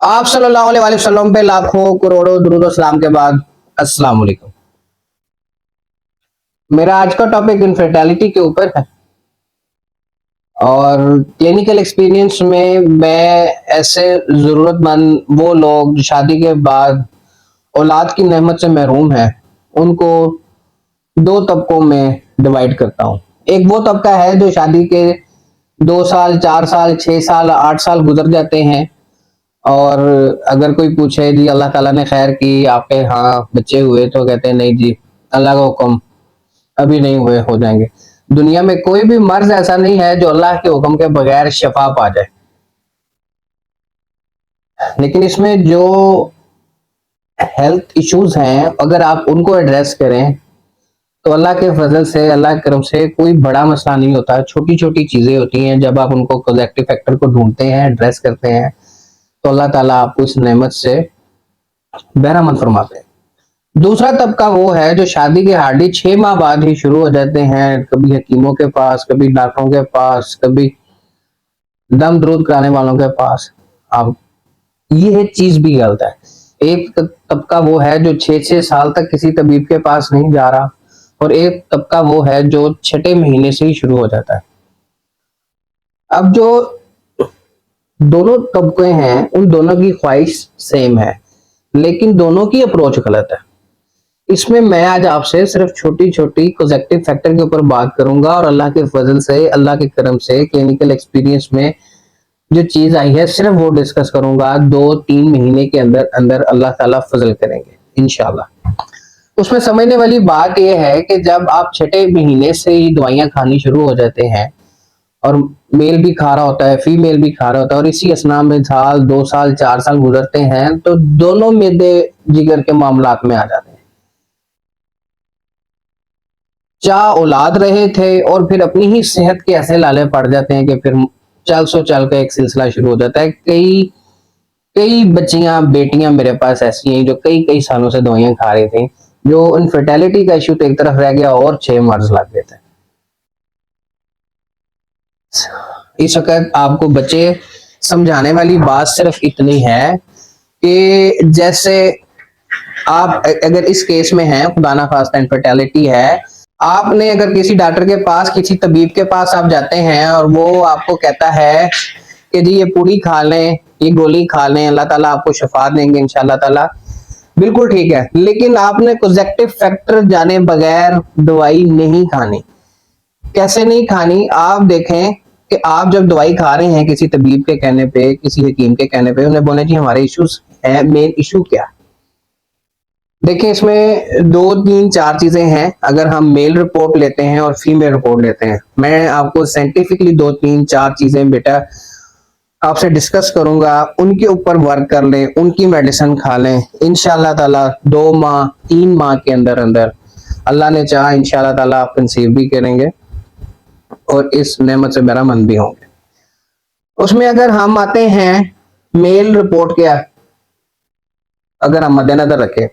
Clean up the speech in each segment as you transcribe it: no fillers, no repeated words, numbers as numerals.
आप सल्लल्लाहु अलैहि वसल्लम पे लाखों करोड़ों दुरूद और सलाम के बाद अस्सलाम वालेकुम। मेरा आज का टॉपिक इनफर्टिलिटी के ऊपर है और क्लिनिकल एक्सपीरियंस में मैं ऐसे जरूरतमंद वो लोग जो शादी के बाद औलाद की नेमत से महरूम हैं उनको दो तबकों में डिवाइड करता हूँ। एक वो तबका है जो शादी के 2 साल 4 साल 6 साल 8 साल गुजर जाते हैं और अगर कोई पूछे जी अल्लाह ताला ने खैर की आपके यहाँ बच्चे हुए तो कहते हैं नहीं जी अल्लाह का हुक्म अभी नहीं हुए, हो जाएंगे। दुनिया में कोई भी मर्ज ऐसा नहीं है जो अल्लाह के हुक्म के बगैर शफा पा जाए। लेकिन इसमें जो हेल्थ इश्यूज हैं अगर आप उनको एड्रेस करें तो अल्लाह के फजल से अल्लाह के करम से कोई बड़ा मसला नहीं होता। छोटी छोटी चीजें होती हैं, जब आप उनको कॉजेक्टिव फैक्टर को ढूंढते हैं, एड्रेस करते हैं तो अल्लाह ताला आपको इस नेमत से बहरामंद फरमाते हैं। दूसरा तबका वो है जो शादी के हार्डली 6 माह बाद ही शुरू हो जाते हैं, कभी हकीमों के पास, कभी डॉक्टरों के पास, कभी दम दरूद कराने वालों के पास। अब ये चीज भी गलत है। एक तबका वो है जो 6-6 साल तक किसी तबीब के पास नहीं जा रहा और एक तबका वो है जो छठे महीने से ही शुरू हो जाता है। अब जो दोनों तबके हैं उन दोनों की ख्वाहिश सेम है लेकिन दोनों की अप्रोच गलत है। इसमें मैं आज आपसे सिर्फ छोटी छोटी कॉजेक्टिव फैक्टर के ऊपर बात करूंगा और अल्लाह के फजल से, अल्लाह के करम से क्लिनिकल एक्सपीरियंस में जो चीज आई है सिर्फ वो डिस्कस करूंगा। 2-3 महीने के अंदर अंदर अल्लाह ताला फजल करेंगे इंशाल्लाह। उसमें समझने वाली बात यह है कि जब आप छठे महीने से ही दवाइयां खानी शुरू हो जाते हैं और मेल भी खा रहा होता है, फीमेल भी खा रहा होता है और इसी असना में साल 2 साल 4 साल गुजरते हैं तो दोनों मेदे जिगर के मामलात में आ जाते हैं। चाह औलाद रहे थे और फिर अपनी ही सेहत के ऐसे लाले पड़ जाते हैं कि फिर चल सो चल का एक सिलसिला शुरू हो जाता है। कई कई बच्चियां बेटियां मेरे पास ऐसी हैं जो कई कई सालों से दवाइयां खा रही थी, जो इनफर्टिलिटी का इशू तो एक तरफ रह गया और 6 मर्ज लग गए थे। इस वक्त आपको बच्चे समझाने वाली बात सिर्फ इतनी है कि जैसे आप अगर इस केस में हैं, खुदा ना खास्ता इनफर्टिलिटी है, आपने अगर किसी डॉक्टर के पास, किसी तबीब के पास आप जाते हैं और वो आपको कहता है कि जी ये पूरी खा लें, ये गोली खा लें, अल्लाह ताला आपको शफा देंगे इंशाल्लाह ताला, बिल्कुल ठीक है। लेकिन आपने कॉजेक्टिव फैक्टर जाने बगैर दवाई नहीं खानी। कैसे नहीं खानी? आप देखें कि आप जब दवाई खा रहे हैं किसी तबीब के कहने पे, किसी हकीम के कहने पे, उन्हें बोले जी हमारे इश्यूज है, मेन इशू क्या? देखिए इसमें 2-3-4 चीजें हैं। अगर हम मेल रिपोर्ट लेते हैं और फीमेल रिपोर्ट लेते हैं, मैं आपको साइंटिफिकली 2-3-4 चीजें बेटा आपसे डिस्कस करूंगा, उनके ऊपर वर्क कर लें, उनकी मेडिसिन खा लें, इंशाल्लाह ताला 2 माह 3 माह के अंदर अंदर अल्लाह ने चाहा इंशाल्लाह ताला आप कंसीव भी करेंगे और इस नेमत से बहरामंद भी होंगे। उसमें अगर हम आते हैं मेल रिपोर्ट के, अगर हम मद्देनजर रखें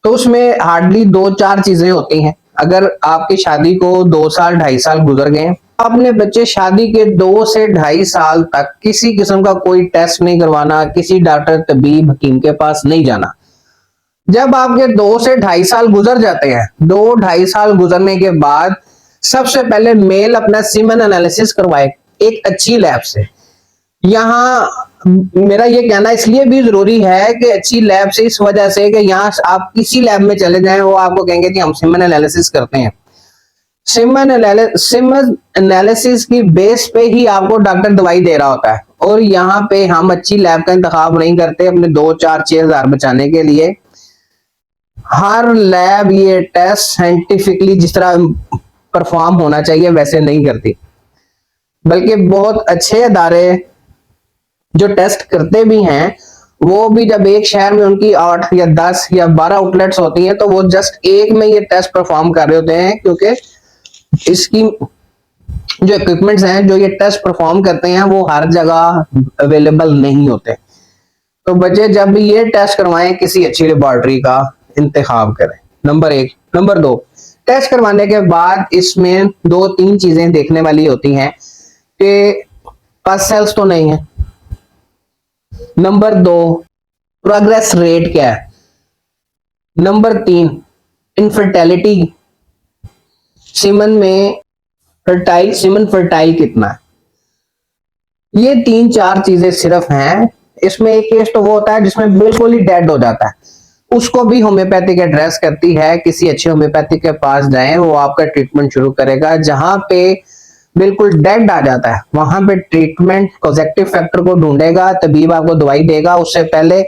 तो उसमें हार्डली 2-4 चीजें होती हैं। अगर आपकी शादी को 2 साल 2.5 साल गुजर गए, आपने बच्चे शादी के 2 से 2.5 साल तक किसी किस्म का कोई टेस्ट नहीं करवाना, किसी डॉक्टर तबीब हकीम के पास नहीं जाना। जब आपके 2 से 2.5 साल गुजर जाते हैं, 2-2.5 साल गुजरने के बाद सबसे पहले मेल अपना सीमेन एनालिसिस करवाए एक अच्छी लैब से। यहाँ मेरा ये कहना इसलिए भी जरूरी है कि अच्छी लैब से, इस वजह से कि यहाँ आप किसी लैब में चले जाएं, वो आपको कहेंगे कि हम सीमेन एनालिसिस करते हैं। सीमेन एनालिसिस की बेस पे ही आपको डॉक्टर दवाई दे रहा होता है और यहाँ पे हम अच्छी लैब का इंतखाब नहीं करते अपने 2-4-6 हज़ार बचाने के लिए। हर लैब ये टेस्ट साइंटिफिकली जिस तरह परफॉर्म होना चाहिए वैसे नहीं करती, बल्कि बहुत अच्छे अदारे जो टेस्ट करते भी हैं वो भी जब एक शहर में उनकी 8 या 10 या 12 आउटलेट्स होती हैं तो वो जस्ट एक में ये टेस्ट परफॉर्म कर रहे होते हैं, क्योंकि इसकी जो इक्विपमेंट्स हैं जो ये टेस्ट परफॉर्म करते हैं वो हर जगह अवेलेबल नहीं होते। तो बच्चे जब भी ये टेस्ट करवाएं किसी अच्छी लेबोरेटरी का इंतखाब करें, नंबर 1। नंबर 2, टेस्ट करवाने के बाद इसमें 2-3 चीजें देखने वाली होती हैं कि पस सेल्स तो नहीं है, नंबर 2 प्रोग्रेस रेट क्या है। नंबर 3 इनफर्टिलिटी, सीमन फर्टाइल कितना है। ये 3-4 चीजें सिर्फ हैं। इसमें एक केस तो वो होता है जिसमें बिल्कुल ही डेड हो जाता है, उसको भी होम्योपैथिक एड्रेस करती है। किसी अच्छे होम्योपैथिक के पास जाएं, वो आपका ट्रीटमेंट शुरू करेगा। जहां पे बिल्कुल डेड आ जाता है वहां पे ट्रीटमेंट कॉजेक्टिव फैक्टर को ढूंढेगा, तबीब आपको दवाई देगा। उससे पहले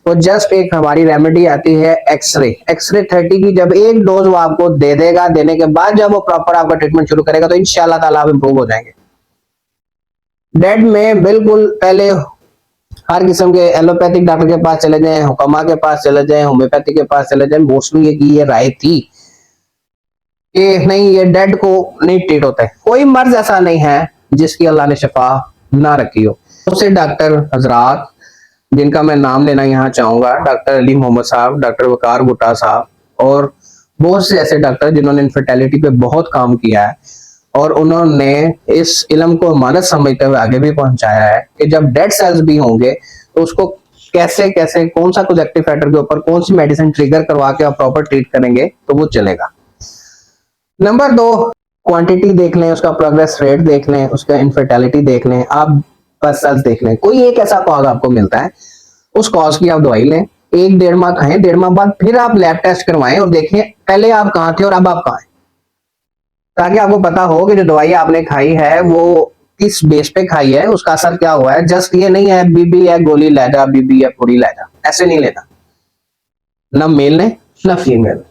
वो जस्ट एक हमारी रेमेडी आती है एक्सरे 30 की, जब एक डोज वो आपको दे देगा, देने के बाद जब वो प्रॉपर आपका ट्रीटमेंट शुरू करेगा तो इंशाल्लाह ताला आप इंप्रूव हो जाएंगे। डेड में बिल्कुल पहले हर किस्म के एलोपैथिक डॉक्टर के पास चले जाएं, हुक्मा के पास चले जाएं, होम्योपैथिक के पास चले जाएं। मोस्टली ये राय थी कि नहीं, ये डेड को नहीं ट्रीट होता है। कोई मर्ज ऐसा नहीं है जिसकी अल्लाह ने शिफा ना रखी हो। उससे डॉक्टर हजरात जिनका मैं नाम लेना यहाँ चाहूंगा, डॉक्टर अली मोहम्मद साहब, डॉक्टर वकार भुट्टा साहब और बहुत से ऐसे डॉक्टर जिन्होंने इनफर्टिलिटी पे बहुत काम किया है और उन्होंने इस इल्म को अमानत समझते हुए आगे भी पहुंचाया है कि जब डेड सेल्स भी होंगे तो उसको कैसे कैसे कौन सा कॉजेक्टिव फैक्टर के ऊपर कौन सी मेडिसिन ट्रिगर करवा के आप प्रॉपर ट्रीट करेंगे तो वो चलेगा। नंबर 2 क्वांटिटी देख लें, उसका प्रोग्रेस रेट देख लें, उसका इनफर्टिलिटी देख लें, आप बस सेल्स देख लें। कोई एक ऐसा कॉज आपको मिलता है, उस कॉज की आप दवाई लें, 1-1.5 माह खाएं, 1.5 माह बाद फिर आप लैब टेस्ट करवाएं और देखें पहले आप कहां थे और अब आप कहां हैं, ताकि आपको पता हो कि जो दवाई आपने खाई है वो किस बेस पे खाई है, उसका असर क्या हुआ है। जस्ट ये नहीं है बीबी है गोली ले जा, बीबी है पूरी ले जा, ऐसे नहीं लेना, ना मेल ने ना फीमेल।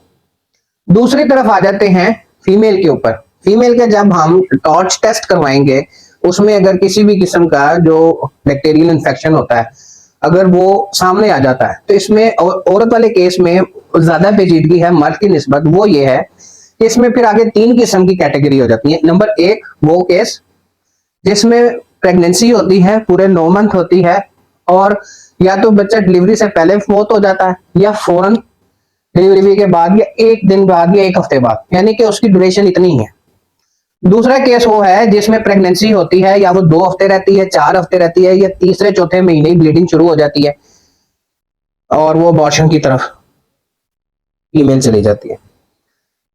दूसरी तरफ आ जाते हैं फीमेल के ऊपर। फीमेल के जब हम टॉर्च टेस्ट करवाएंगे, उसमें अगर किसी भी किस्म का जो बैक्टीरियल इन्फेक्शन होता है अगर वो सामने आ जाता है तो इसमें औरत वाले केस में ज्यादा पेचीदगी है मर्द की निस्बत। वो ये है कि इसमें फिर आगे 3 किस्म की कैटेगरी हो जाती है। नंबर 1 वो केस जिसमें प्रेगनेंसी होती है, पूरे 9 मंथ होती है और या तो बच्चा डिलीवरी से पहले फौत हो जाता है या फौरन डिलीवरी के बाद या 1 दिन बाद या 1 हफ्ते बाद, यानी कि उसकी ड्यूरेशन इतनी ही है। दूसरा केस वो है जिसमें प्रेगनेंसी होती है, या वो 2 हफ्ते रहती है, 4 हफ्ते रहती है या तीसरे चौथे महीने ब्लीडिंग शुरू हो जाती है और वो अबॉर्शन की तरफ फीमेल चली जाती है।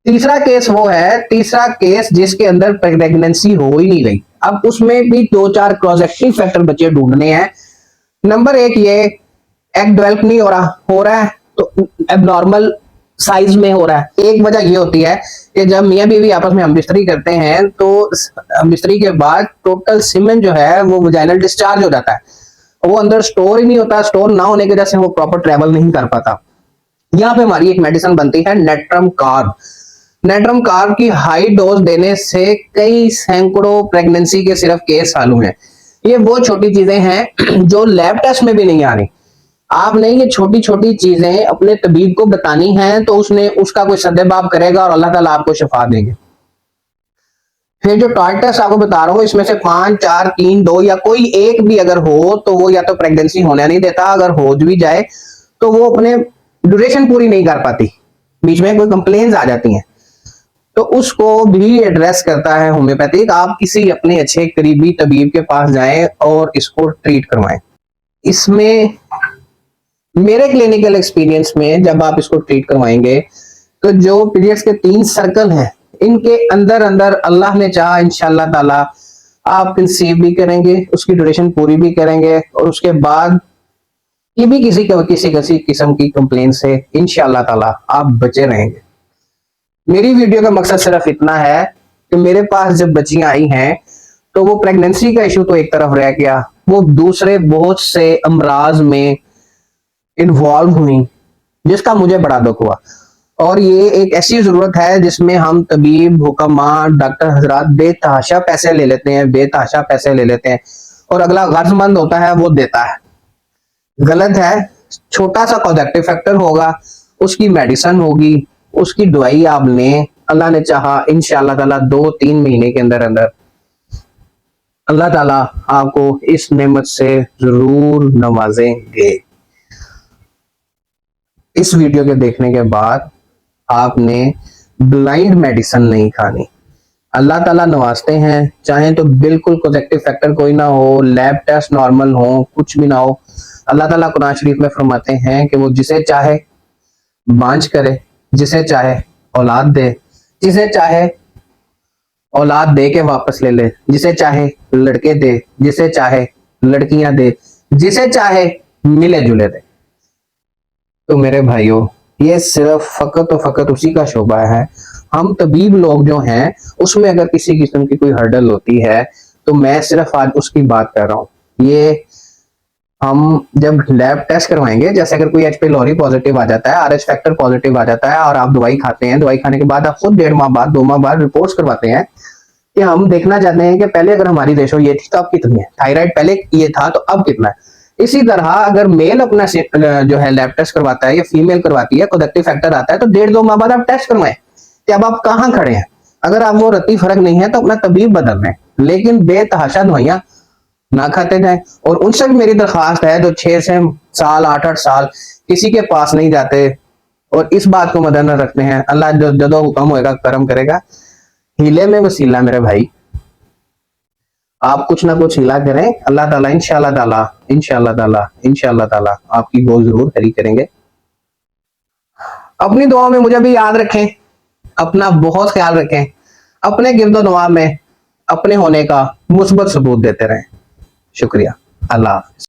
तीसरा केस जिसके अंदर प्रेगनेंसी हो ही नहीं रही। अब उसमें भी 2-4 कॉजेक्टिव फैक्टर बच्चे ढूंढने हैं। नंबर 1 ये एग डेवलप नहीं हो रहा है तो एबनॉर्मल साइज में हो रहा है। एक वजह ये होती है कि जब मियां बीवी आपस में हम बिस्तरी करते हैं तो हम बिस्तरी के बाद टोटल सीमेन जो है वो वजाइनल डिस्चार्ज हो जाता है, वो अंदर स्टोर ही नहीं होता। स्टोर ना होने की वजह से वो प्रॉपर ट्रेवल नहीं कर पाता। यहाँ पे हमारी एक मेडिसिन बनती है नेट्रम कार्ब। नेट्रम कार्ब की हाई डोज देने से कई सैकड़ों प्रेगनेंसी के सिर्फ केस चालू हैं। ये वो छोटी चीजें हैं जो लैब टेस्ट में भी नहीं आ रही। आपने ये छोटी छोटी चीजें अपने तबीब को बतानी है तो उसका कोई सद्देबाब करेगा और अल्लाह ताला आपको शिफा देंगे। फिर जो टार्टस आपको बता रहा हूँ इसमें से 5, 4, 3, 2 या कोई एक भी अगर हो तो वो या तो प्रेगनेंसी होने नहीं देता, अगर हो भी जाए तो वो अपने ड्यूरेशन पूरी नहीं कर पाती, बीच में कोई कंप्लेन्स आ जाती हैं, तो उसको भी एड्रेस करता है होम्योपैथिक। आप किसी अपने अच्छे करीबी तबीब के पास जाएं और इसको ट्रीट करवाएं। इसमें मेरे क्लिनिकल एक्सपीरियंस में जब आप इसको ट्रीट करवाएंगे तो जो पीरियड्स के 3 सर्कल हैं इनके अंदर अंदर अल्लाह ने चाहा इंशाल्लाह ताला आप कंसीव भी करेंगे, उसकी ड्यूरेशन पूरी भी करेंगे और उसके बाद ये भी किसी किस्म की कंप्लेन से इंशाल्लाह ताला आप बचे रहेंगे। मेरी वीडियो का मकसद सिर्फ इतना है कि मेरे पास जब बच्चियां आई हैं तो वो प्रेगनेंसी का इशू तो एक तरफ रह गया, वो दूसरे बहुत से अमराज में इन्वॉल्व हुई जिसका मुझे बड़ा दुख हुआ। और ये एक ऐसी जरूरत है जिसमें हम तबीब, हुक्मा, डॉक्टर हजरात बेतहाशा पैसे ले लेते हैं और अगला गर्जमंद होता है वो देता है। गलत है। छोटा सा कॉजेक्टिव फैक्टर होगा, उसकी मेडिसिन होगी, उसकी दवाई आप लें। अल्लाह ने चाहा इंशाल्लाह ताला 2-3 महीने के अंदर अंदर अल्लाह ताला आपको इस नेमत से जरूर नवाजेंगे। इस वीडियो के देखने के बाद आपने ब्लाइंड मेडिसिन नहीं खानी। अल्लाह ताला नवाजते हैं, चाहे तो बिल्कुल कॉजेक्टिव फैक्टर कोई ना हो, लैब टेस्ट नॉर्मल हो, कुछ भी ना हो, अल्लाह ताला कुरान शरीफ में फरमाते हैं कि वो जिसे चाहे बांझ करे, जिसे चाहे औलाद दे, जिसे चाहे औलाद दे के वापस ले ले, जिसे चाहे लड़के दे, जिसे चाहे लड़कियां दे, जिसे चाहे मिले जुले दे। तो मेरे भाइयों, ये सिर्फ फकत और फकत उसी का शोबा है। हम तबीब लोग जो हैं उसमें अगर किसी किस्म की कोई हर्डल होती है तो मैं सिर्फ आज उसकी बात कर रहा हूँ। ये हम जब लैब टेस्ट करवाएंगे, जैसे अगर कोई एच pylori पॉजिटिव आ जाता है, आरएच फैक्टर पॉजिटिव आ जाता है और आप दवाई खाते हैं, दवाई खाने के बाद आप खुद 1.5 माह बाद 2 माह बाद रिपोर्ट्स करवाते हैं कि हम देखना चाहते हैं कि पहले अगर हमारी रेशो ये थी तो अब कितनी है, थायराइड पहले ये था तो अब कितना है। इसी तरह अगर मेल अपना जो है लैब टेस्ट करवाता है या फीमेल करवाती है, प्रोडक्टिव फैक्टर आता है तो 1.5-2 माह बाद आप टेस्ट करवाएं कि अब आप कहाँ खड़े हैं। अगर आप वो रत्ती फर्क नहीं है तो अपना तबीब बदल लें, लेकिन बेतहाशा दवाइयां ना खाते जाएं। और उनसे भी मेरी दरख्वास्त है जो 6 से साल 8-8 साल किसी के पास नहीं जाते और इस बात को मद्देनजर रखते हैं, अल्लाह जो जदो हुक्म होएगा करम करेगा। हीले में वसीला मेरे भाई, आप कुछ ना कुछ हिला करें, अल्लाह ताला इंशाल्लाह ताला इंशाल्लाह ताला इंशाल्लाह ताला आपकी गोल जरूर खरी करेंगे। अपनी दुआ में मुझे भी याद रखें, अपना बहुत ख्याल रखें, अपने गिरदो नवाब में अपने होने का मुस्बत सबूत देते रहें। शुक्रिया। अल्लाह हाफ़िज़।